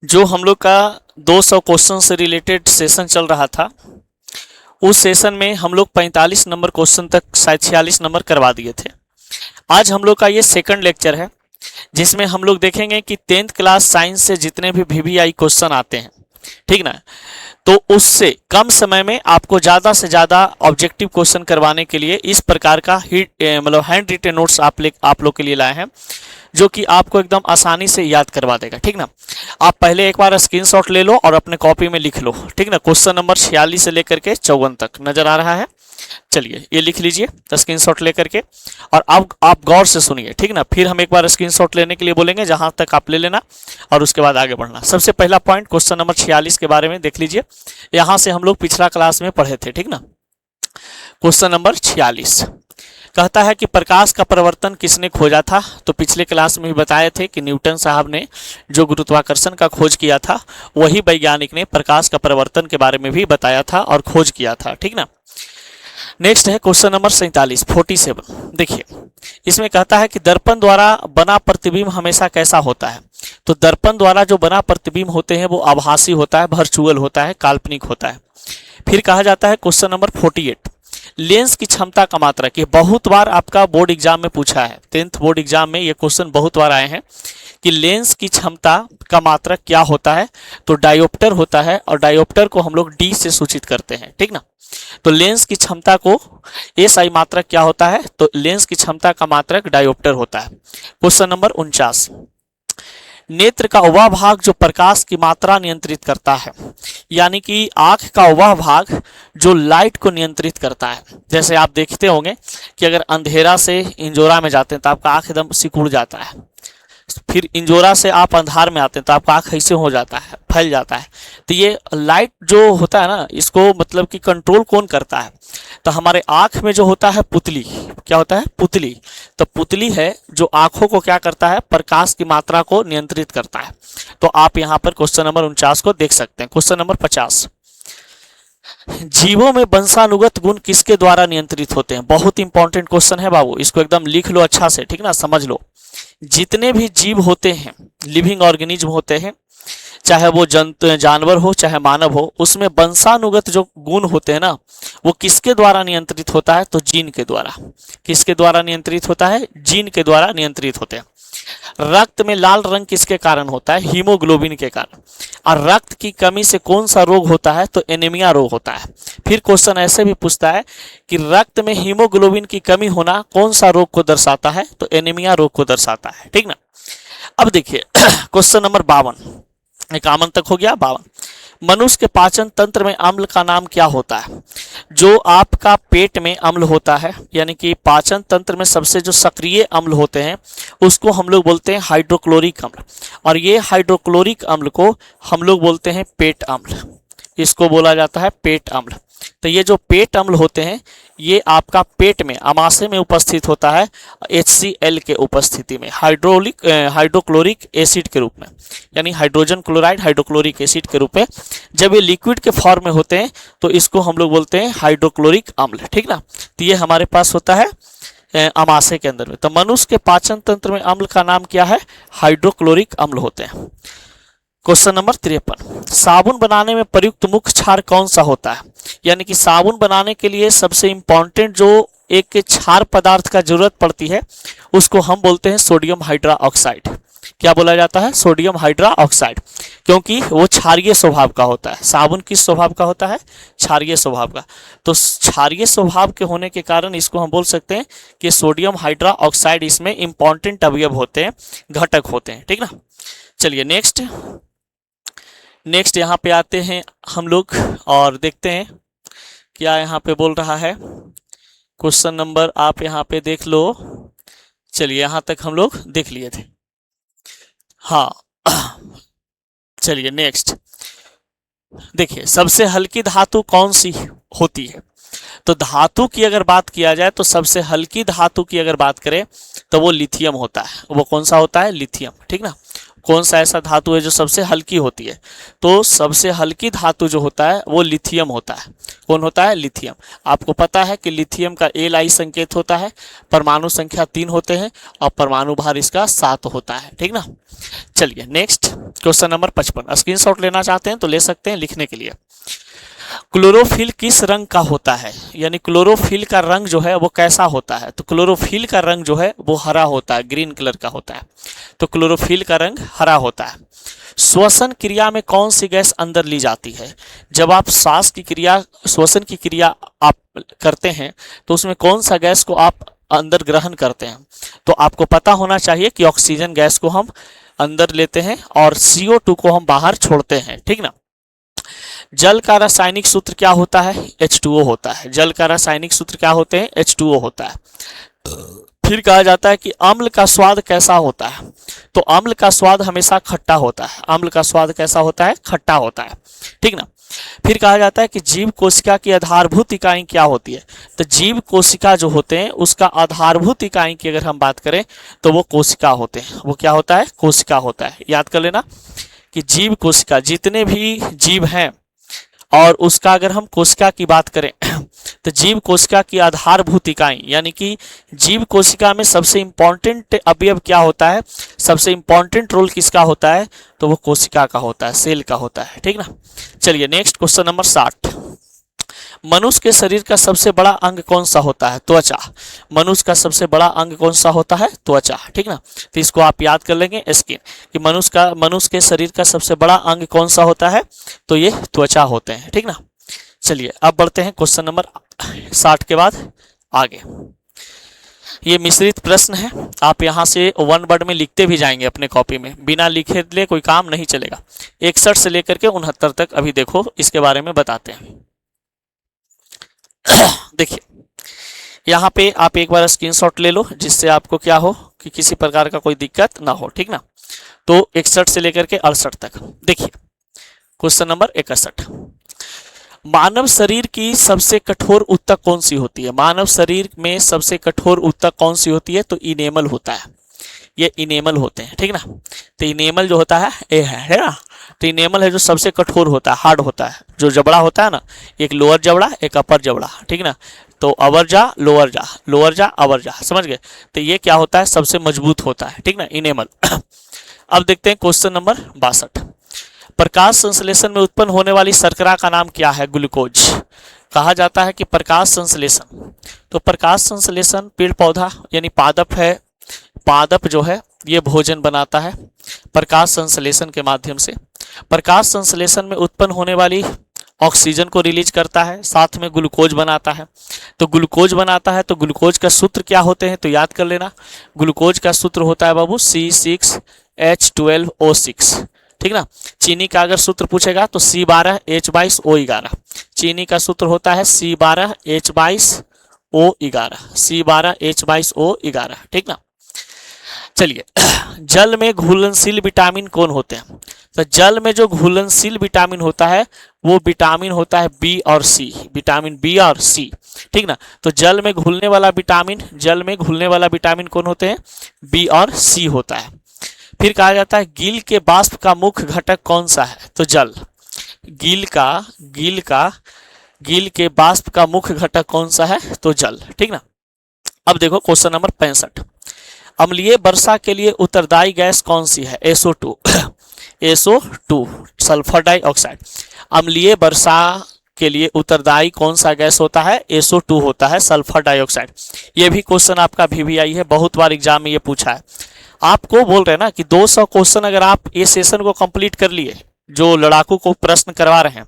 जो हम लोग का 200 क्वेश्चन से रिलेटेड सेशन चल रहा था, उस सेशन में हम लोग 45 नंबर क्वेश्चन तक शायद 46 नंबर करवा दिए थे। आज हम लोग का ये सेकंड लेक्चर है, जिसमें हम लोग देखेंगे कि 10th क्लास साइंस से जितने भी वीवीआई क्वेश्चन आते हैं, ठीक ना, तो उससे कम समय में आपको ज़्यादा से ज़्यादा ऑब्जेक्टिव क्वेश्चन करवाने के लिए इस प्रकार का मतलब हैंड रिटेन नोट्स आप लोग के लिए लाए हैं, जो कि आपको एकदम आसानी से याद करवा देगा। ठीक ना, आप पहले एक बार स्क्रीनशॉट ले लो और अपने कॉपी में लिख लो। ठीक ना, क्वेश्चन नंबर 46 से लेकर के 54 तक नजर आ रहा है। चलिए ये लिख लीजिए स्क्रीनशॉट लेकर के, और अब आप गौर से सुनिए। ठीक ना, फिर हम एक बार स्क्रीनशॉट लेने के लिए बोलेंगे, जहां तक आप ले लेना और उसके बाद आगे बढ़ना। सबसे पहला पॉइंट क्वेश्चन नंबर 46 के बारे में देख लीजिए। यहां से हम लोग पिछला क्लास में पढ़े थे। ठीक ना, क्वेश्चन नंबर 46 कहता है कि प्रकाश का परिवर्तन किसने खोजा था। तो पिछले क्लास में भी बताए थे कि न्यूटन साहब ने जो गुरुत्वाकर्षण का खोज किया था, वही वैज्ञानिक ने प्रकाश का परिवर्तन के बारे में भी बताया था और खोज किया था। ठीक ना, नेक्स्ट है क्वेश्चन नंबर 47 देखिए, इसमें कहता है कि दर्पण द्वारा बना प्रतिबिंब हमेशा कैसा होता है। तो दर्पण द्वारा जो बना प्रतिबिंब होते हैं वो आभासी होता है, वर्चुअल होता है, काल्पनिक होता है। फिर कहा जाता है क्वेश्चन नंबर 48 लेंस की क्षमता का मात्रक। ये बहुत बार आपका बोर्ड एग्जाम में पूछा है, 10th बोर्ड एग्जाम में ये क्वेश्चन बहुत बार आए हैं कि लेंस की क्षमता का मात्रक क्या होता है। तो डायोप्टर होता है, और डायोप्टर को हम लोग डी से सूचित करते हैं। ठीक ना, तो लेंस की क्षमता को एसआई मात्रक क्या होता है, तो लेंस की क्षमता का मात्रक डायोप्टर होता है। क्वेश्चन नंबर 49 नेत्र का वह भाग जो प्रकाश की मात्रा नियंत्रित करता है, यानी कि आंख का वह भाग जो लाइट को नियंत्रित करता है। जैसे आप देखते होंगे कि अगर अंधेरा से इंजोरा में जाते हैं तो आपका आंख एकदम सिकुड़ जाता है, फिर इंजोरा से आप अंधार में आते हैं तो आपका आंख ऐसे हो जाता है, फैल जाता है। तो ये लाइट जो होता है ना, इसको मतलब कि कंट्रोल कौन करता है। तो हमारे आंख में जो होता है पुतली, क्या होता है, पुतली। तो पुतली है जो आंखों को क्या करता है, प्रकाश की मात्रा को नियंत्रित करता है। तो आप यहाँ पर क्वेश्चन नंबर 49 को देख सकते हैं। क्वेश्चन नंबर 50 जीवों में वंशानुगत गुण किसके द्वारा नियंत्रित होते हैं। बहुत इंपॉर्टेंट क्वेश्चन है बाबू, इसको एकदम लिख लो अच्छा से। ठीक ना, समझ लो। जितने भी जीव होते हैं, लिविंग ऑर्गेनिज्म होते हैं, चाहे वो जानवर हो चाहे मानव हो, उसमें वंशानुगत जो गुण होते हैं ना, वो किसके द्वारा नियंत्रित होता है, तो जीन के द्वारा। किसके द्वारा नियंत्रित होता है, जीन के द्वारा नियंत्रित होते हैं। रक्त में लाल रंग किसके कारण होता है, हीमोग्लोबिन के कारण। और रक्त की कमी से कौन सा रोग होता है, तो एनीमिया रोग होता है। फिर क्वेश्चन ऐसे भी पूछता है कि रक्त में हीमोग्लोबिन की कमी होना कौन सा रोग को दर्शाता है, तो एनीमिया रोग को दर्शाता है। ठीक ना, अब देखिए क्वेश्चन नंबर 52, 51 तक हो गया। 52 मनुष्य के पाचन तंत्र में अम्ल का नाम क्या होता है। जो आपका पेट में अम्ल होता है, यानी कि पाचन तंत्र में सबसे जो सक्रिय अम्ल होते हैं, उसको हम लोग बोलते हैं हाइड्रोक्लोरिक अम्ल। और ये हाइड्रोक्लोरिक अम्ल को हम लोग बोलते हैं पेट अम्ल। इसको बोला जाता है पेट अम्ल। तो ये जो पेट अम्ल होते हैं, ये आपका पेट में अमाशय में उपस्थित होता है HCl के उपस्थिति में, हाइड्रोक्लोरिक एसिड के रूप में, यानी हाइड्रोजन क्लोराइड हाइड्रोक्लोरिक एसिड के रूप में। जब ये लिक्विड के फॉर्म में होते हैं तो इसको हम लोग बोलते हैं हाइड्रोक्लोरिक अम्ल। ठीक ना, तो ये हमारे पास होता है अमाशय के अंदर में। तो मनुष्य के पाचन तंत्र में अम्ल का नाम क्या है, हाइड्रोक्लोरिक अम्ल होते हैं। क्वेश्चन नंबर 53 साबुन बनाने में प्रयुक्त मुख्य क्षार कौन सा होता है। यानी कि साबुन बनाने के लिए सबसे इंपॉर्टेंट जो एक क्षार पदार्थ का जरूरत पड़ती है, उसको हम बोलते हैं सोडियम हाइड्रा ऑक्साइड। क्या बोला जाता है, सोडियम हाइड्रा ऑक्साइड, क्योंकि वो क्षारीय स्वभाव का होता है। साबुन किस स्वभाव का होता है, क्षारीय स्वभाव का। तो क्षारीय स्वभाव के होने के कारण इसको हम बोल सकते हैं कि सोडियम हाइड्रा ऑक्साइड इसमें इंपॉर्टेंट अवयव होते हैं, घटक होते हैं। ठीक ना, चलिए नेक्स्ट यहाँ पे आते हैं हम लोग और देखते हैं क्या यहाँ पे बोल रहा है। क्वेश्चन नंबर आप यहाँ पे देख लो। चलिए यहाँ तक हम लोग देख लिए थे। हाँ चलिए नेक्स्ट देखिए, सबसे हल्की धातु कौन सी होती है। तो धातु की अगर बात किया जाए तो सबसे हल्की धातु की अगर बात करें तो वो लिथियम होता है। वो कौन सा होता है, लिथियम। ठीक ना, कौन सा ऐसा धातु है जो सबसे हल्की होती है? तो सबसे हल्की धातु जो होता है वो लिथियम होता है। कौन होता है? लिथियम। आपको पता है कि लिथियम का Li संकेत होता है, परमाणु संख्या 3 होते हैं और परमाणु भार इसका 7 होता है। ठीक ना। चलिए नेक्स्ट क्वेश्चन नंबर 55। स्क्रीनशॉट लेना चाहते हैं तो ले सकते हैं लिखने के लिए। क्लोरोफिल किस रंग का होता है? यानी क्लोरोफिल का रंग जो है वो कैसा होता है? तो क्लोरोफिल का रंग जो है वो हरा होता है, ग्रीन कलर का होता है। तो क्लोरोफिल का रंग हरा होता है। श्वसन क्रिया में कौन सी गैस अंदर ली जाती है? जब आप श्वास की क्रिया, श्वसन की क्रिया आप करते हैं तो उसमें कौन सा गैस को आप अंदर ग्रहण करते हैं? तो आपको पता होना चाहिए कि ऑक्सीजन गैस को हम अंदर लेते हैं और CO2 को हम बाहर छोड़ते हैं। ठीक ना। जल का रासायनिक सूत्र क्या होता है? H2O होता है। जल का रासायनिक सूत्र क्या होते हैं? H2O होता है। फिर कहा जाता है कि अम्ल का स्वाद कैसा होता है? तो अम्ल का स्वाद हमेशा खट्टा होता है। अम्ल का स्वाद कैसा होता है? खट्टा होता है। ठीक ना। फिर कहा जाता है कि जीव कोशिका की आधारभूत इकाई क्या होती है? तो जीव कोशिका जो होते हैं उसका आधारभूत इकाई की अगर हम बात करें तो वो कोशिका होते हैं। वो क्या होता है? कोशिका होता है। याद कर लेना कि जीव कोशिका, जितने भी जीव हैं और उसका अगर हम कोशिका की बात करें तो जीव कोशिका की आधारभूत इकाई, यानी कि जीव कोशिका में सबसे इंपॉर्टेंट अवयव क्या होता है? सबसे इंपॉर्टेंट रोल किसका होता है? तो वो कोशिका का होता है, सेल का होता है। ठीक ना। चलिए नेक्स्ट क्वेश्चन नंबर 60। मनुष्य के शरीर का सबसे बड़ा अंग कौन सा होता है? त्वचा। मनुष्य का सबसे बड़ा अंग कौन सा होता है? त्वचा। ठीक ना। तो इसको आप याद कर लेंगे, स्किन, कि मनुष्य के शरीर का सबसे बड़ा अंग कौन सा होता है? तो ये त्वचा होते हैं। ठीक ना। चलिए अब बढ़ते हैं क्वेश्चन नंबर 60 के बाद आगे। ये मिश्रित प्रश्न है, आप यहाँ से 1 वर्ड में लिखते भी जाएंगे अपने कॉपी में, बिना लिखे लिए कोई काम नहीं चलेगा। 61 से लेकर के 69 तक अभी देखो इसके बारे में बताते हैं। देखिए यहाँ पे आप एक बार स्क्रीनशॉट ले लो जिससे आपको क्या हो कि किसी प्रकार का कोई दिक्कत ना हो। ठीक ना। तो 61 से लेकर के 68 तक देखिए क्वेश्चन नंबर 61। मानव शरीर की सबसे कठोर ऊतक कौन सी होती है? मानव शरीर में सबसे कठोर ऊतक कौन सी होती है? तो इनेमल होता है। ये इनेमल होते हैं। ठीक ना। तो इनेमल जो होता है ये है ना। तो इनेमल है जो सबसे कठोर होता है, हार्ड होता है। जो जबड़ा होता है ना, एक लोअर जबड़ा एक अपर जबड़ा। ठीक ना। तो अवर जा लोअर जा, लोअर जा अवर जा, समझ गए। तो ये क्या होता है? सबसे मजबूत होता है। ठीक ना, इनेमल। अब देखते हैं क्वेश्चन नंबर 62। प्रकाश संश्लेषण में उत्पन्न होने वाली शर्करा का नाम क्या है? ग्लूकोज। कहा जाता है कि प्रकाश संश्लेषण, तो प्रकाश संश्लेषण पेड़ पौधा यानी पादप है, पादप जो है ये भोजन बनाता है प्रकाश संश्लेषण के माध्यम से। प्रकाश संश्लेषण में उत्पन्न होने वाली ऑक्सीजन को रिलीज करता है, साथ में ग्लूकोज बनाता है। तो ग्लूकोज बनाता है तो ग्लूकोज का सूत्र क्या होते हैं? तो याद कर लेना, ग्लूकोज का सूत्र होता है बाबू C6H12O6। ठीक ना। चीनी का अगर सूत्र पूछेगा तो C12H22O11। चीनी का सूत्र होता है C12H22O11, C12H22O11। ठीक ना। चलिए जल में घुलनशील विटामिन कौन होते हैं? तो जल में जो घुलनशील विटामिन होता है वो विटामिन होता है बी और सी, विटामिन बी और सी। ठीक ना। तो जल में घुलने वाला विटामिन कौन होते हैं? बी और सी होता है। फिर कहा जाता है गिल के वाष्प का मुख्य घटक कौन सा है? तो जल। गिल के वाष्प का मुख्य घटक कौन सा है? तो जल। ठीक ना। अब देखो क्वेश्चन नंबर 65। अम्लीय वर्षा के लिए उत्तरदायी गैस कौन सी है? SO2। SO2 sulphur dioxide. अम्लीय वर्षा के लिए उत्तरदायी कौन सा गैस होता है? SO2 होता है, सल्फर डाइऑक्साइड। ये भी क्वेश्चन आपका VVI है, बहुत बार एग्जाम में ये पूछा है। आपको बोल रहे हैं ना कि 200 क्वेश्चन अगर आप ये सेशन को कंप्लीट कर लिए, जो लड़ाकू को प्रश्न करवा रहे हैं,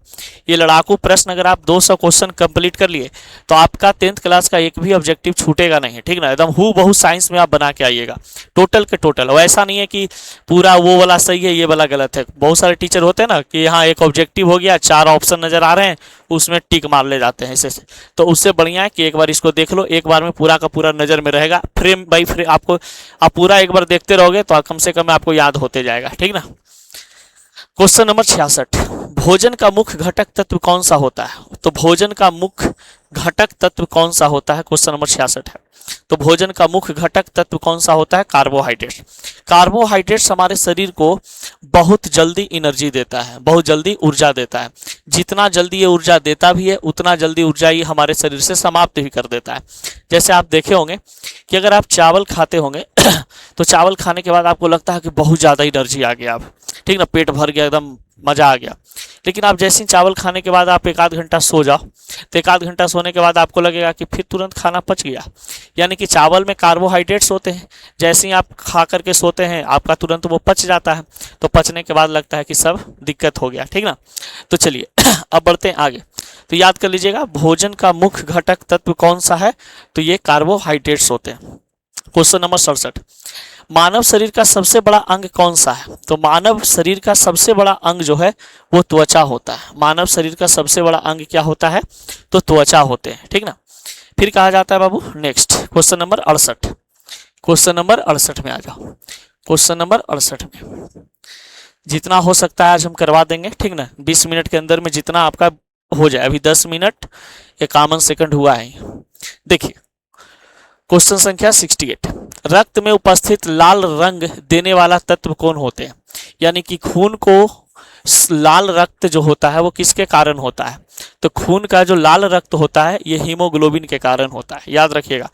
ये लड़ाकू प्रश्न अगर आप 200 क्वेश्चन कंप्लीट कर लिए तो आपका 10th क्लास का एक भी ऑब्जेक्टिव छूटेगा नहीं। ठीक ना। एकदम हूबहू साइंस में आप बना के आइएगा, टोटल के टोटल। और ऐसा नहीं है कि पूरा वो वाला सही है ये वाला गलत है। बहुत सारे टीचर होते हैं ना कि यहाँ एक ऑब्जेक्टिव हो गया, 4 ऑप्शन नजर आ रहे हैं, उसमें टिक मार ले जाते हैं ऐसे। तो उससे बढ़िया है कि एक बार इसको देख लो, एक बार में पूरा का पूरा नजर में रहेगा, फ्रेम बाई फ्रेम। आपको आप पूरा एक बार देखते रहोगे तो कम से कम आपको याद होते जाएगा। ठीक ना। Question number 66। भोजन का मुख्य घटक तत्व कौन सा होता है? तो भोजन का मुख्य घटक तत्व कौन सा होता है? क्वेश्चन नंबर 66 है। तो भोजन का मुख्य घटक तत्व कौन सा होता है? कार्बोहाइड्रेट। कार्बोहाइड्रेट्स हमारे शरीर को बहुत जल्दी एनर्जी देता है, बहुत जल्दी ऊर्जा देता है। जितना जल्दी ये ऊर्जा देता भी है उतना जल्दी ऊर्जा ये हमारे शरीर से समाप्त भी कर देता है। जैसे आप देखे होंगे कि अगर आप चावल खाते होंगे तो चावल खाने के बाद आपको लगता है कि बहुत ज़्यादा एनर्जी आ गया, अब ठीक ना, पेट भर गया, एकदम मज़ा आ गया। लेकिन आप जैसे ही चावल खाने के बाद आप एक आध घंटा सो जाओ तो एक आध घंटा सोने के बाद आपको लगेगा कि फिर तुरंत खाना पच गया। यानी कि चावल में कार्बोहाइड्रेट्स होते हैं, जैसे ही आप खा करके सोते हैं आपका तुरंत वो पच जाता है, तो पचने के बाद लगता है कि सब दिक्कत हो गया, ठीक ना। तो चलिए अब बढ़ते हैं आगे। तो याद कर लीजिएगा भोजन का मुख्य घटक तत्व कौन सा है? तो ये कार्बोहाइड्रेट्स होते हैं। क्वेश्चन नंबर 67, मानव शरीर का सबसे बड़ा अंग कौन सा है? तो मानव शरीर का सबसे बड़ा अंग जो है वो त्वचा होता है। मानव शरीर का सबसे बड़ा अंग क्या होता है? तो त्वचा होते हैं, ठीक ना। फिर कहा जाता है बाबू next question number 68। Question number 68 में आ जाओ। क्वेश्चन नंबर 68 में जितना हो सकता है आज हम करवा देंगे, ठीक ना। 20 मिनट के अंदर में जितना आपका हो जाए। अभी 10 मिनट 51 सेकंड हुआ है। देखिए क्वेश्चन संख्या 68, रक्त में उपस्थित लाल रंग देने वाला तत्व कौन होते हैं? यानी कि खून को लाल रक्त जो होता है वो किसके कारण होता है? तो खून का जो लाल रक्त होता है ये हीमोग्लोबिन के कारण होता है। याद रखिएगा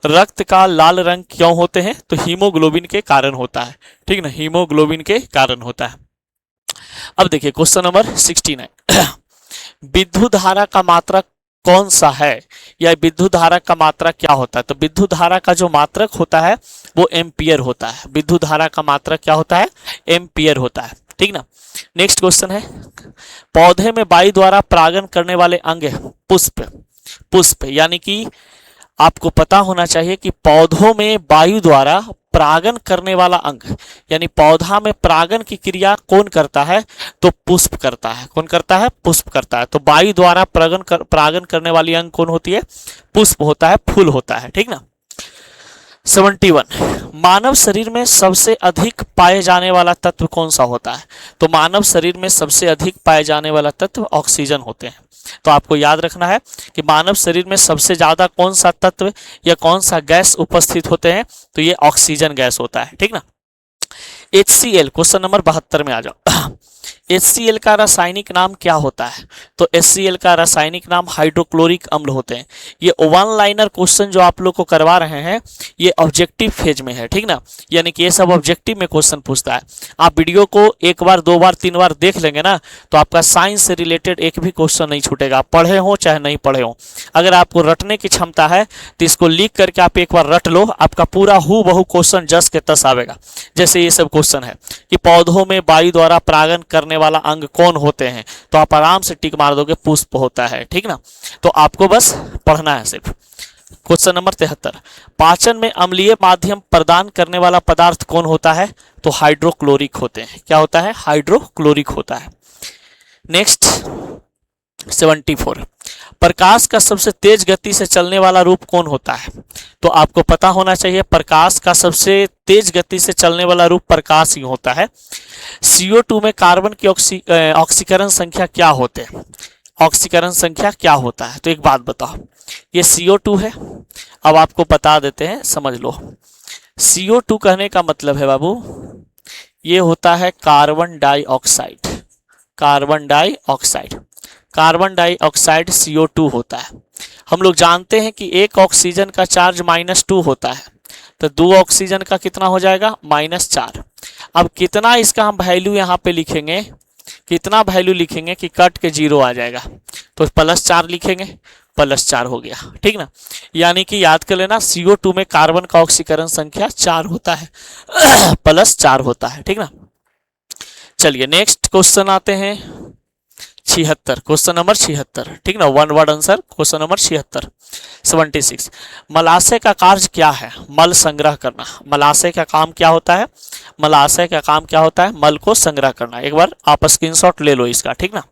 रक्त का लाल रंग क्यों होते हैं? तो हीमोग्लोबिन के कारण होता है, ठीक ना, हीमोग्लोबिन के कारण होता है। अब देखिए क्वेश्चन नंबर 69, विद्युत धारा का मात्रक कौन सा है? या विद्युत धारा का मात्रक क्या होता है? तो विद्युत धारा का जो मात्रक होता है वो एम्पियर होता है। विद्युत धारा का मात्रक क्या होता है? एम्पियर होता है, ठीक ना। नेक्स्ट क्वेश्चन है, पौधे में वायु द्वारा परागण करने वाले अंग पुष्प। पुष्प यानी कि आपको पता होना चाहिए कि पौधों में वायु द्वारा परागण करने वाला अंग, यानी पौधा में परागण की क्रिया कौन करता है? तो पुष्प करता है। कौन करता है? पुष्प करता है। तो वायु द्वारा परागण करने वाली अंग कौन होती है? पुष्प होता है, फूल होता है, ठीक ना। 71, मानव शरीर में सबसे अधिक पाए जाने वाला तत्व कौन सा होता है? तो मानव शरीर में सबसे अधिक पाए जाने वाला तत्व ऑक्सीजन होते हैं। तो आपको याद रखना है कि मानव शरीर में सबसे ज्यादा कौन सा तत्व या कौन सा गैस उपस्थित होते हैं? तो ये ऑक्सीजन गैस होता है, ठीक ना। HCl क्वेश्चन नंबर 72 में आ जाओ। HCl का रासायनिक नाम क्या होता है? तो HCl का रासायनिक नाम हाइड्रोक्लोरिक अम्ल होते हैं। ये वन लाइनर क्वेश्चन जो आप लोग को करवा रहे हैं ये ऑब्जेक्टिव फेज में है, ठीक ना। यानी कि ये सब ऑब्जेक्टिव में क्वेश्चन पूछता है। आप वीडियो को एक बार, दो बार, तीन बार देख लेंगे ना तो आपका साइंस से रिलेटेड एक भी क्वेश्चन नहीं छूटेगा, आप पढ़े हो चाहे नहीं पढ़े हो। अगर आपको रटने की क्षमता है तो इसको लिख करके आप एक बार रट लो, आपका पूरा हूबहू क्वेश्चन जस के तस आवेगा। जैसे ये सब क्वेश्चन है कि पौधों में वायु द्वारा परागण करने वाला अंग कौन होते हैं? तो आप आराम से टिक मार दोगे, पुष्प होता है, ठीक ना। तो आपको बस पढ़ना है सिर्फ। क्वेश्चन नंबर 73, पाचन में अम्लीय माध्यम प्रदान करने वाला पदार्थ कौन होता है? तो हाइड्रोक्लोरिक होते हैं। क्या होता है? हाइड्रोक्लोरिक होता है। नेक्स्ट 74, प्रकाश का सबसे तेज गति से चलने वाला रूप कौन होता है? तो आपको पता होना चाहिए प्रकाश का सबसे तेज गति से चलने वाला रूप प्रकाश ही होता है। CO2 में कार्बन की ऑक्सीकरण संख्या क्या होते हैं? ऑक्सीकरण संख्या क्या होता है? तो एक बात बताओ, ये CO2 है। अब आपको बता देते हैं, समझ लो। CO2 कहने का मतलब है बाबू ये होता है carbon dioxide. Carbon dioxide, carbon dioxide CO2 होता है। हम लोग जानते हैं कि एक ऑक्सीजन का चार्ज -2 होता है, तो 2 ऑक्सीजन का कितना हो जाएगा? -4। अब कितना इसका हम वैल्यू यहाँ पे लिखेंगे, कितना वैल्यू लिखेंगे कि कट के 0 आ जाएगा, तो +4 लिखेंगे, +4 हो गया, ठीक ना। यानी कि याद कर लेना CO2 में कार्बन का ऑक्सीकरण संख्या 4 होता है, +4 होता है, ठीक ना। चलिए नेक्स्ट क्वेश्चन आते हैं 76, क्वेश्चन नंबर 76, ठीक ना, one word answer. Question number 76, 76, मलाशय का कार्य क्या है? मल संग्रह करना। मलाशय का काम क्या होता है? मलाशय का काम क्या होता है? मल को संग्रह करना। एक बार आप स्क्रीनशॉट ले लो इसका, ठीक ना।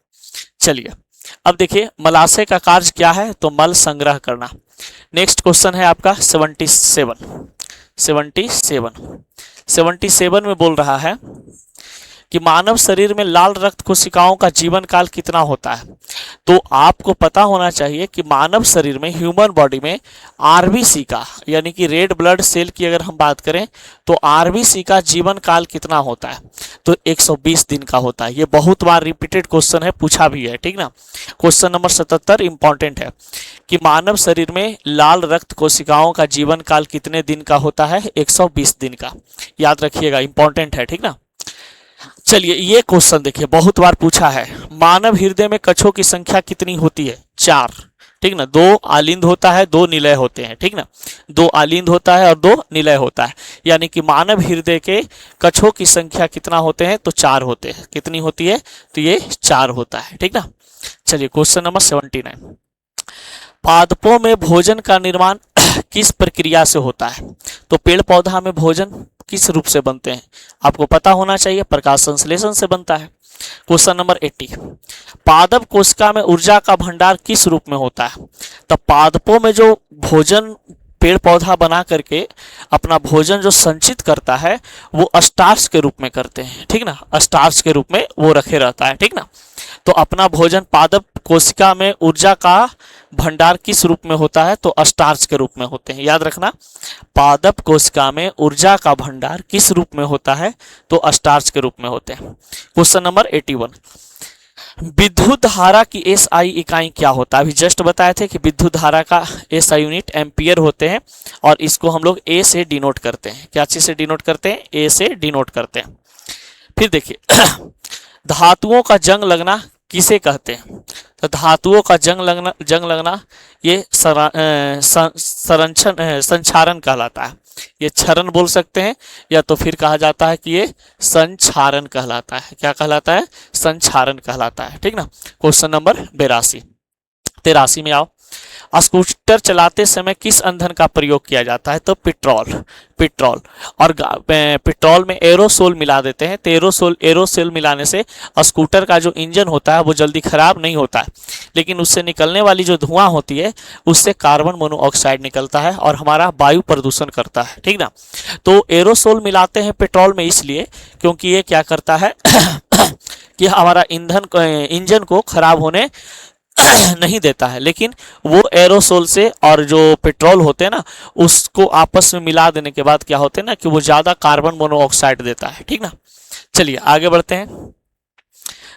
चलिए अब देखिए मलाशय का कार्य क्या है? तो मल संग्रह करना। नेक्स्ट क्वेश्चन है आपका 77 में बोल रहा है कि मानव शरीर में लाल रक्त कोशिकाओं का जीवन काल कितना होता है। तो आपको पता होना चाहिए कि मानव शरीर में, ह्यूमन बॉडी में आरबीसी का यानी कि रेड ब्लड सेल की अगर हम बात करें तो आरबीसी का जीवन काल कितना होता है, तो 120 दिन का होता है। ये बहुत बार रिपीटेड क्वेश्चन है, पूछा भी है, ठीक ना। क्वेश्चन नंबर 77 इंपॉर्टेंट है कि मानव शरीर में लाल रक्त कोशिकाओं का जीवन काल कितने दिन का होता है, 120 दिन का। याद रखिएगा, इंपॉर्टेंट है, ठीक ना। चलिए ये क्वेश्चन देखिए, बहुत बार पूछा है, मानव हृदय में कक्षों की संख्या कितनी होती है, 4, ठीक ना। 2 आलिंद होता है, 2 निलय होते हैं, ठीक ना। 2 आलिंद होता है और 2 निलय होता है, यानी कि मानव हृदय के कक्षों की संख्या कितना होते हैं, तो 4 होते हैं। कितनी होती है, तो ये 4 होता है, ठीक ना। चलिए क्वेश्चन नंबर 79, पादपों में भोजन का निर्माण किस प्रक्रिया से होता है, तो पेड़ पौधा में भोजन किस रूप से बनते हैं, आपको पता होना चाहिए, प्रकाश संश्लेषण से बनता है। क्वेश्चन नंबर 80, पादप कोशिका में ऊर्जा का भंडार किस रूप में होता है, तो पादपों में जो भोजन पेड़ पौधा बना करके अपना भोजन जो संचित करता है वो स्टार्च के रूप में करते हैं, ठीक ना। स्टार्च के रूप में वो रखे रहता है, ठीक ना। तो अपना भोजन पादप कोशिका में ऊर्जा का भंडार किस रूप में होता है, तो स्टार्च के रूप में होते हैं। याद रखना, पादप कोशिका में ऊर्जा का भंडार किस रूप में होता है, तो स्टार्च के रूप में होते हैं। क्वेश्चन नंबर 81, विद्युत धारा की एसआई इकाई क्या होता है। अभी जस्ट बताए थे कि विद्युत धारा का एसआई यूनिट एम्पियर होते हैं और इसको हम लोग ए से डिनोट करते हैं। क्या चीज से डिनोट करते हैं, ए से डिनोट करते हैं। फिर देखिए धातुओं का जंग लगना किसे कहते हैं, तो धातुओं का जंग लगना ये संक्षारण कहलाता है। ये क्षरण बोल सकते हैं या तो फिर कहा जाता है कि ये संक्षारण कहलाता है। क्या कहलाता है, संक्षारण कहलाता है, ठीक ना। क्वेश्चन नंबर 83 में आओ, स्कूटर चलाते समय किस ईंधन का प्रयोग किया जाता है, तो पेट्रोल और पेट्रोल में एरोसोल मिला देते हैं। तो एरोसोल मिलाने से स्कूटर का जो इंजन होता है वो जल्दी खराब नहीं होता है, लेकिन उससे निकलने वाली जो धुआं होती है उससे कार्बन मोनोऑक्साइड निकलता है और हमारा वायु प्रदूषण करता है, ठीक ना। तो एरोसोल मिलाते हैं पेट्रोल में इसलिए क्योंकि ये क्या करता है कि हमारा इंजन को खराब होने नहीं देता है, लेकिन वो एरोसोल से और जो पेट्रोल होते हैं ना उसको आपस में मिला देने के बाद क्या होते हैं ना कि वो ज्यादा कार्बन मोनोऑक्साइड देता है, ठीक ना। चलिए आगे बढ़ते हैं,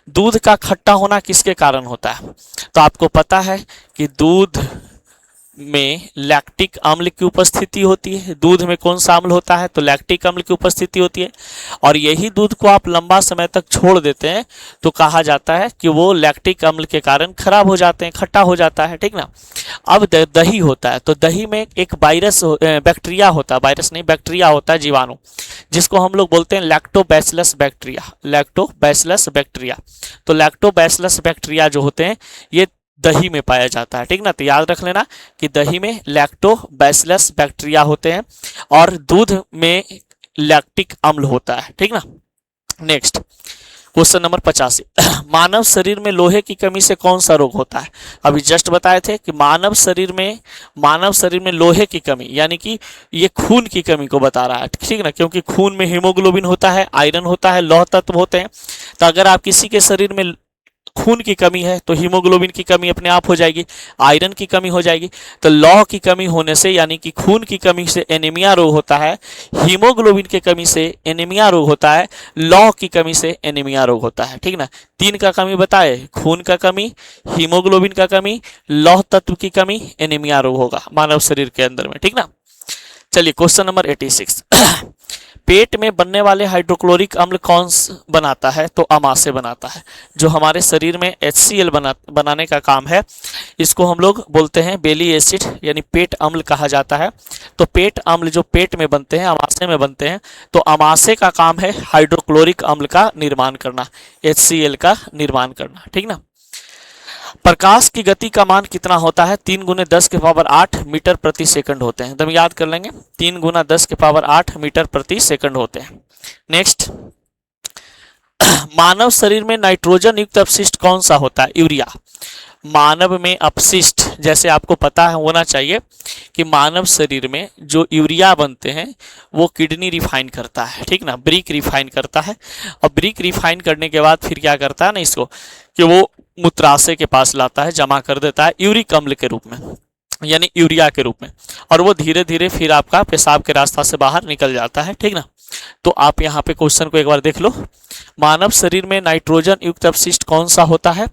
दूध का खट्टा होना किसके कारण होता है, तो आपको पता है कि दूध में लैक्टिक अम्ल की उपस्थिति होती है। दूध में कौन सा अम्ल होता है, तो लैक्टिक अम्ल की उपस्थिति होती है और यही दूध को आप लंबा समय तक छोड़ देते हैं तो कहा जाता है कि वो लैक्टिक अम्ल के कारण खराब हो जाते हैं, खट्टा हो जाता है, ठीक ना। अब दही होता है, तो दही में एक बैक्टीरिया होता है, वायरस नहीं बैक्टीरिया होता है, जीवाणु, जिसको हम लोग बोलते हैं लैक्टोबैसिलस बैक्टीरिया। तो लैक्टोबैसिलस बैक्टीरिया जो होते हैं ये दही में पाया जाता है, ठीक ना। तो याद रख लेना कि दही में लैक्टोबैसिलस बैक्टीरिया होते हैं और दूध में लैक्टिक अम्ल होता है, ठीक ना। नेक्स्ट क्वेश्चन नंबर 85, मानव शरीर में लोहे की कमी से कौन सा रोग होता है। अभी जस्ट बताए थे कि मानव शरीर में लोहे की कमी यानी कि ये खून की कमी को बता रहा है, ठीक ना, क्योंकि खून में हीमोग्लोबिन होता है, आयरन होता है, लौह तत्व होते हैं। तो अगर आप किसी के शरीर में खून की कमी है तो हीमोग्लोबिन की कमी अपने आप हो जाएगी, आयरन की कमी हो जाएगी। तो लौह की कमी होने से यानी कि खून की कमी से एनीमिया रोग होता है, हीमोग्लोबिन की कमी से एनीमिया रोग होता है, लौह की कमी से एनीमिया रोग होता है, ठीक ना। 3 का कमी बताए, खून का कमी, हीमोग्लोबिन का कमी, लौह तत्व की कमी, एनीमिया रोग होगा मानव शरीर के अंदर में, ठीक ना। चलिए क्वेश्चन नंबर 86, पेट में बनने वाले हाइड्रोक्लोरिक अम्ल कौन बनाता है, तो अमाशय बनाता है। जो हमारे शरीर में HCl बनाने का काम है इसको हम लोग बोलते हैं बेली एसिड यानी पेट अम्ल कहा जाता है। तो पेट अम्ल जो पेट में बनते हैं, अमाशय में बनते हैं, तो अमाशय का काम है हाइड्रोक्लोरिक अम्ल का निर्माण करना, HCl का निर्माण करना, ठीक ना। प्रकाश की गति का मान कितना होता है, 3 × 10⁸ मीटर प्रति सेकंड होते हैं। एकदम याद कर लेंगे, 3 × 10⁸ मीटर प्रति सेकंड होते हैं। नेक्स्ट, मानव शरीर में नाइट्रोजन युक्त अपशिष्ट कौन सा होता है, यूरिया। मानव में अपशिष्ट, जैसे आपको पता है होना चाहिए कि मानव शरीर में जो यूरिया बनते हैं वो किडनी रिफाइन करता है, ठीक ना, ब्रिक रिफाइन करता है। और ब्रिक रिफाइन करने के बाद फिर क्या करता है ना इसको, कि वो मूत्राशय के पास लाता है, जमा कर देता है यूरिक अम्ल के रूप में, यानी यूरिया के रूप में, और वो धीरे धीरे फिर आपका पेशाब के रास्ता से बाहर निकल जाता है, ठीक ना। तो आप यहाँ पे क्वेश्चन को एक बार देख लो, मानव शरीर में नाइट्रोजन युक्त अपशिष्ट कौन सा होता है?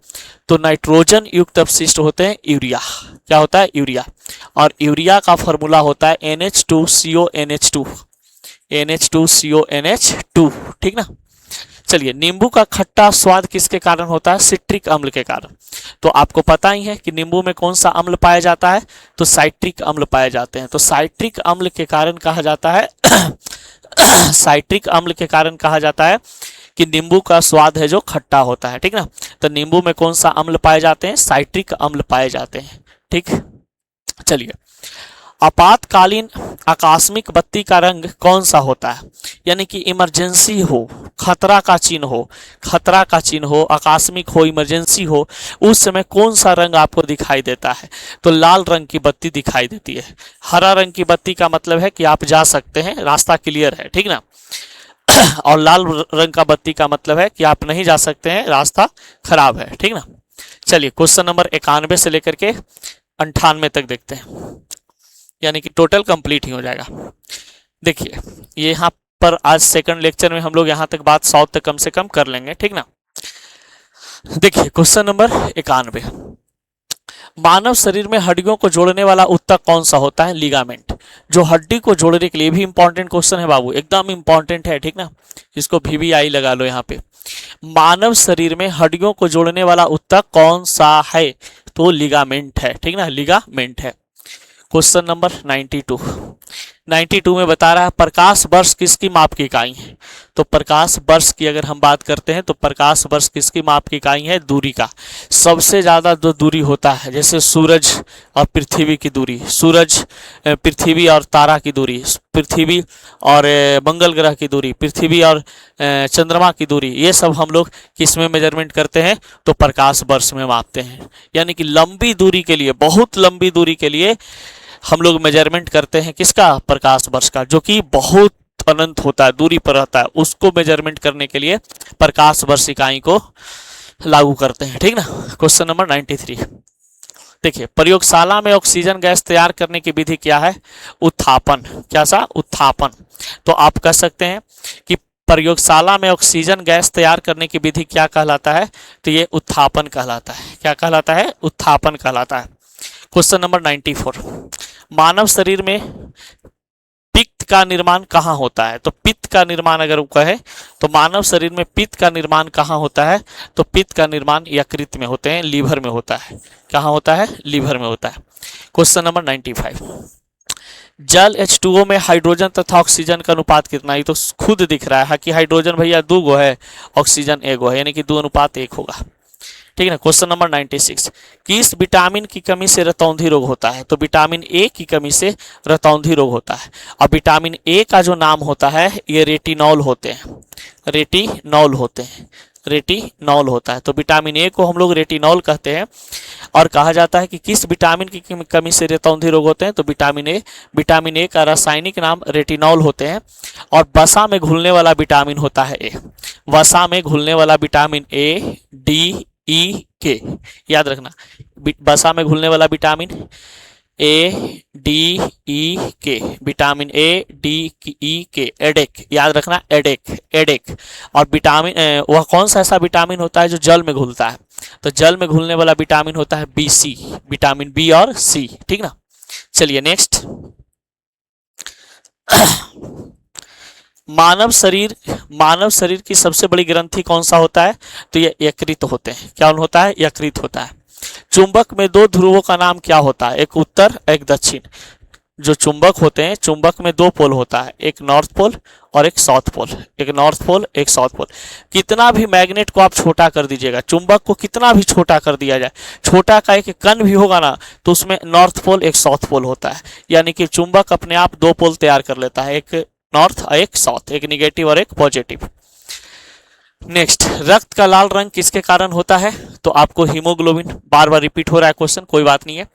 तो नाइट्रोजन युक्त अपशिष्ट होते हैं यूरिया। क्या होता है? यूरिया। और यूरिया का फॉर्मूला होता है NH2CONH2, NH2CONH2, ठीक ना। चलिए, नींबू का खट्टा स्वाद किसके कारण होता है? सिट्रिक अम्ल के कारण। तो आपको पता ही है कि नींबू में कौन सा अम्ल पाया जाता है? तो साइट्रिक अम्ल पाए जाते हैं। तो साइट्रिक अम्ल के कारण कहा जाता है साइट्रिक अम्ल के कारण कहा जाता है कि नींबू का स्वाद है जो खट्टा होता है, ठीक ना। तो नींबू में कौन सा अम्ल पाए जाते हैं? साइट्रिक अम्ल पाए जाते हैं, ठीक। चलिए, आपातकालीन आकस्मिक बत्ती का रंग कौन सा होता है? यानी कि इमरजेंसी हो, खतरा का चिन्ह हो, खतरा का चिन्ह हो, आकस्मिक हो, इमरजेंसी हो, उस समय कौन सा रंग आपको दिखाई देता है? तो लाल रंग की बत्ती दिखाई देती है। हरा रंग की बत्ती का मतलब है कि आप जा सकते हैं, रास्ता क्लियर है, ठीक ना। और लाल रंग का बत्ती का मतलब है कि आप नहीं जा सकते हैं, रास्ता खराब है, ठीक ना। चलिए, क्वेश्चन नंबर 91 से लेकर के 98 तक देखते हैं, यानी कि टोटल कंप्लीट ही हो जाएगा। देखिए, ये यहाँ पर आज सेकंड लेक्चर में हम लोग यहाँ तक बात 100 तक कम से कम कर लेंगे, ठीक ना। देखिए, क्वेश्चन नंबर 91, मानव शरीर में हड्डियों को जोड़ने वाला ऊतक कौन सा होता है? लिगामेंट। जो हड्डी को जोड़ने के लिए भी इंपॉर्टेंट क्वेश्चन है बाबू, एकदम इंपॉर्टेंट है, ठीक ना। इसको VVI लगा लो यहाँ पे। मानव शरीर में हड्डियों को जोड़ने वाला ऊतक कौन सा है? तो लिगामेंट है, ठीक ना, लिगामेंट है। क्वेश्चन नंबर 92 में बता रहा है प्रकाश वर्ष किसकी माप की इकाई है? तो प्रकाश वर्ष की अगर हम बात करते हैं तो प्रकाश वर्ष किसकी माप की इकाई है? दूरी का। सबसे ज्यादा जो दूरी होता है, जैसे सूरज और पृथ्वी की दूरी, सूरज, पृथ्वी और तारा की दूरी, पृथ्वी और मंगल ग्रह की दूरी, पृथ्वी और चंद्रमा की दूरी, ये सब हम लोग किस में मेजरमेंट करते हैं? तो प्रकाश वर्ष में मापते हैं। यानी कि लंबी दूरी के लिए, बहुत लंबी दूरी के लिए हम लोग मेजरमेंट करते हैं किसका? प्रकाश वर्ष का, जो कि बहुत अनंत होता है, दूरी पर रहता है, उसको मेजरमेंट करने के लिए प्रकाश वर्ष इकाई को लागू करते हैं, ठीक ना। क्वेश्चन नंबर 93, देखिए, प्रयोगशाला में ऑक्सीजन गैस तैयार करने की विधि क्या है? उत्थापन। क्या सा? उत्थापन। तो आप कह सकते हैं कि प्रयोगशाला में ऑक्सीजन गैस तैयार करने की विधि क्या कहलाता है? तो ये उत्थापन कहलाता है। क्या कहलाता है? उत्थापन कहलाता है। क्वेश्चन नंबर 94, मानव शरीर में पित्त का निर्माण कहाँ होता है? तो पित्त का निर्माण अगर वो कहे तो मानव शरीर में पित्त का निर्माण कहाँ होता है? तो पित्त का निर्माण यकृत में होते हैं, लीवर में होता है। कहाँ होता है? लीवर में होता है। क्वेश्चन नंबर 95, जल H2O में हाइड्रोजन तथा ऑक्सीजन का अनुपात कितना? ये तो खुद दिख रहा है कि हाइड्रोजन भैया 2 गो है, ऑक्सीजन 1 गो है, यानी कि 2 अनुपात 1 होगा, ठीक है ना। क्वेश्चन नंबर 96, किस विटामिन की कमी से रतौंधी रोग होता है? तो विटामिन ए की कमी से रतौंधी रोग होता है। और विटामिन ए का जो नाम होता है ये रेटिनॉल होते हैं, रेटिनॉल होते हैं, रेटिनॉल होता है। तो विटामिन ए को हम लोग रेटिनॉल कहते हैं। और कहा जाता है कि किस विटामिन की कमी से रतौंधी रोग होते हैं? तो विटामिन ए का रासायनिक नाम रेटिनॉल होते हैं। और वसा में घुलने वाला विटामिन होता है ए, वसा में घुलने वाला विटामिन ए, डी, ई, के, याद रखना, वसा में घुलने वाला विटामिन ए, डी, ई, के, विटामिन ए, डी, ई, के, एडेक, याद रखना, एडेक। और विटामिन वह कौन सा ऐसा विटामिन होता है जो जल में घुलता है? तो जल में घुलने वाला विटामिन होता है BC, विटामिन बी और सी, ठीक ना। चलिए नेक्स्ट, मानव शरीर की सबसे बड़ी ग्रंथि कौन सा होता है? तो ये यकृत होते हैं। क्या होता है? यकृत होता है। चुंबक में 2 ध्रुवों का नाम क्या होता है? एक उत्तर, एक दक्षिण। जो चुंबक होते हैं, चुंबक में 2 पोल होता है, एक नॉर्थ पोल और एक साउथ पोल, एक नॉर्थ पोल, एक साउथ पोल। कितना भी मैग्नेट को आप छोटा कर दीजिएगा, चुंबक को कितना भी छोटा कर दिया जाए, छोटा का एक कण भी होगा ना, तो उसमें नॉर्थ पोल, एक साउथ पोल होता है। यानी कि चुंबक अपने आप 2 पोल तैयार कर लेता है, एक नॉर्थ और एक साउथ, एक निगेटिव और एक पॉजिटिव। नेक्स्ट, रक्त का लाल रंग किसके कारण होता है? तो आपको हीमोग्लोबिन, बार बार रिपीट हो रहा है क्वेश्चन, कोई बात नहीं है।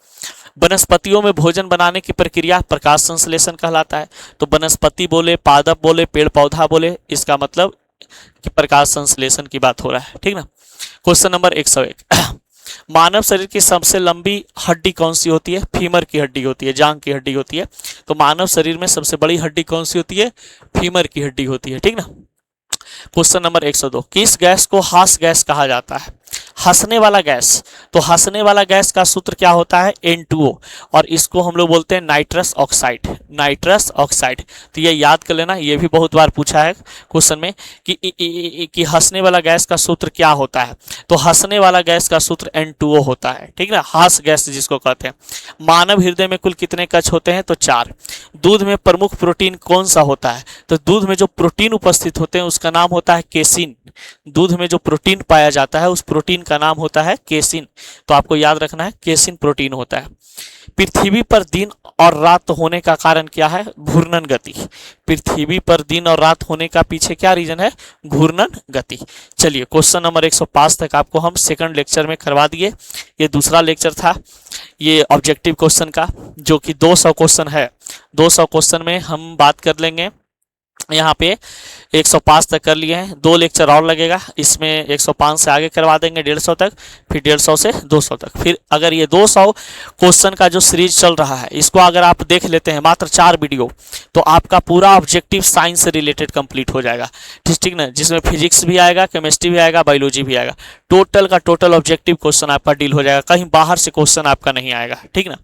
वनस्पतियों में भोजन बनाने की प्रक्रिया प्रकाश संश्लेषण कहलाता है। तो वनस्पति बोले, पादप बोले, पेड़ पौधा बोले, इसका मतलब कि प्रकाश संश्लेषण की बात हो रहा है, ठीक ना। क्वेश्चन नंबर 101 मानव शरीर की सबसे लंबी हड्डी कौन सी होती है? फीमर की हड्डी होती है, जांग की हड्डी होती है। तो मानव शरीर में सबसे बड़ी हड्डी कौन सी होती है? फीमर की हड्डी होती है, ठीक ना। क्वेश्चन नंबर 102 किस गैस को हास गैस कहा जाता है? हंसने वाला गैस। तो हंसने वाला गैस का सूत्र क्या होता है? N2O, और इसको हम लोग बोलते हैं नाइट्रस ऑक्साइड, नाइट्रस ऑक्साइड। तो ये याद कर लेना, ये भी बहुत बार पूछा है क्वेश्चन में कि हंसने वाला गैस का सूत्र क्या होता है। तो हंसने वाला गैस का सूत्र N2O होता है, ठीक ना, हास गैस जिसको कहते हैं। मानव हृदय में कुल कितने कक्ष होते हैं? तो 4। दूध में प्रमुख प्रोटीन कौन सा होता है? तो दूध में जो प्रोटीन उपस्थित होते हैं उसका नाम होता है केसिन। दूध में जो प्रोटीन पाया जाता है उस प्रोटीन का नाम होता है केसिन। तो आपको याद रखना है केसिन प्रोटीन होता है। पृथ्वी पर दिन और रात होने का कारण क्या है? घूर्णन गति। पृथ्वी पर दिन और रात होने का पीछे क्या रीजन है? घूर्णन गति। चलिए क्वेश्चन नंबर 105 तक आपको हम सेकंड लेक्चर में करवा दिए। ये दूसरा लेक्चर था ये ऑब्जेक्टिव क्वेश्चन का, जो कि 200 क्वेश्चन है। 200 क्वेश्चन में हम बात कर लेंगे, यहाँ पे 105 तक कर लिए हैं, 2 लेक्चर और लगेगा, इसमें 105 से आगे करवा देंगे 150 तक, फिर 150 से 200 तक। फिर अगर ये 200 क्वेश्चन का जो सीरीज चल रहा है इसको अगर आप देख लेते हैं मात्र 4 वीडियो, तो आपका पूरा ऑब्जेक्टिव साइंस से रिलेटेड कंप्लीट हो जाएगा, ठीक ना, जिसमें फिजिक्स भी आएगा, केमिस्ट्री भी आएगा, बायोलॉजी भी आएगा। टोटल का टोटल ऑब्जेक्टिव क्वेश्चन आपका डील हो जाएगा, कहीं बाहर से क्वेश्चन आपका नहीं आएगा, ठीक ना।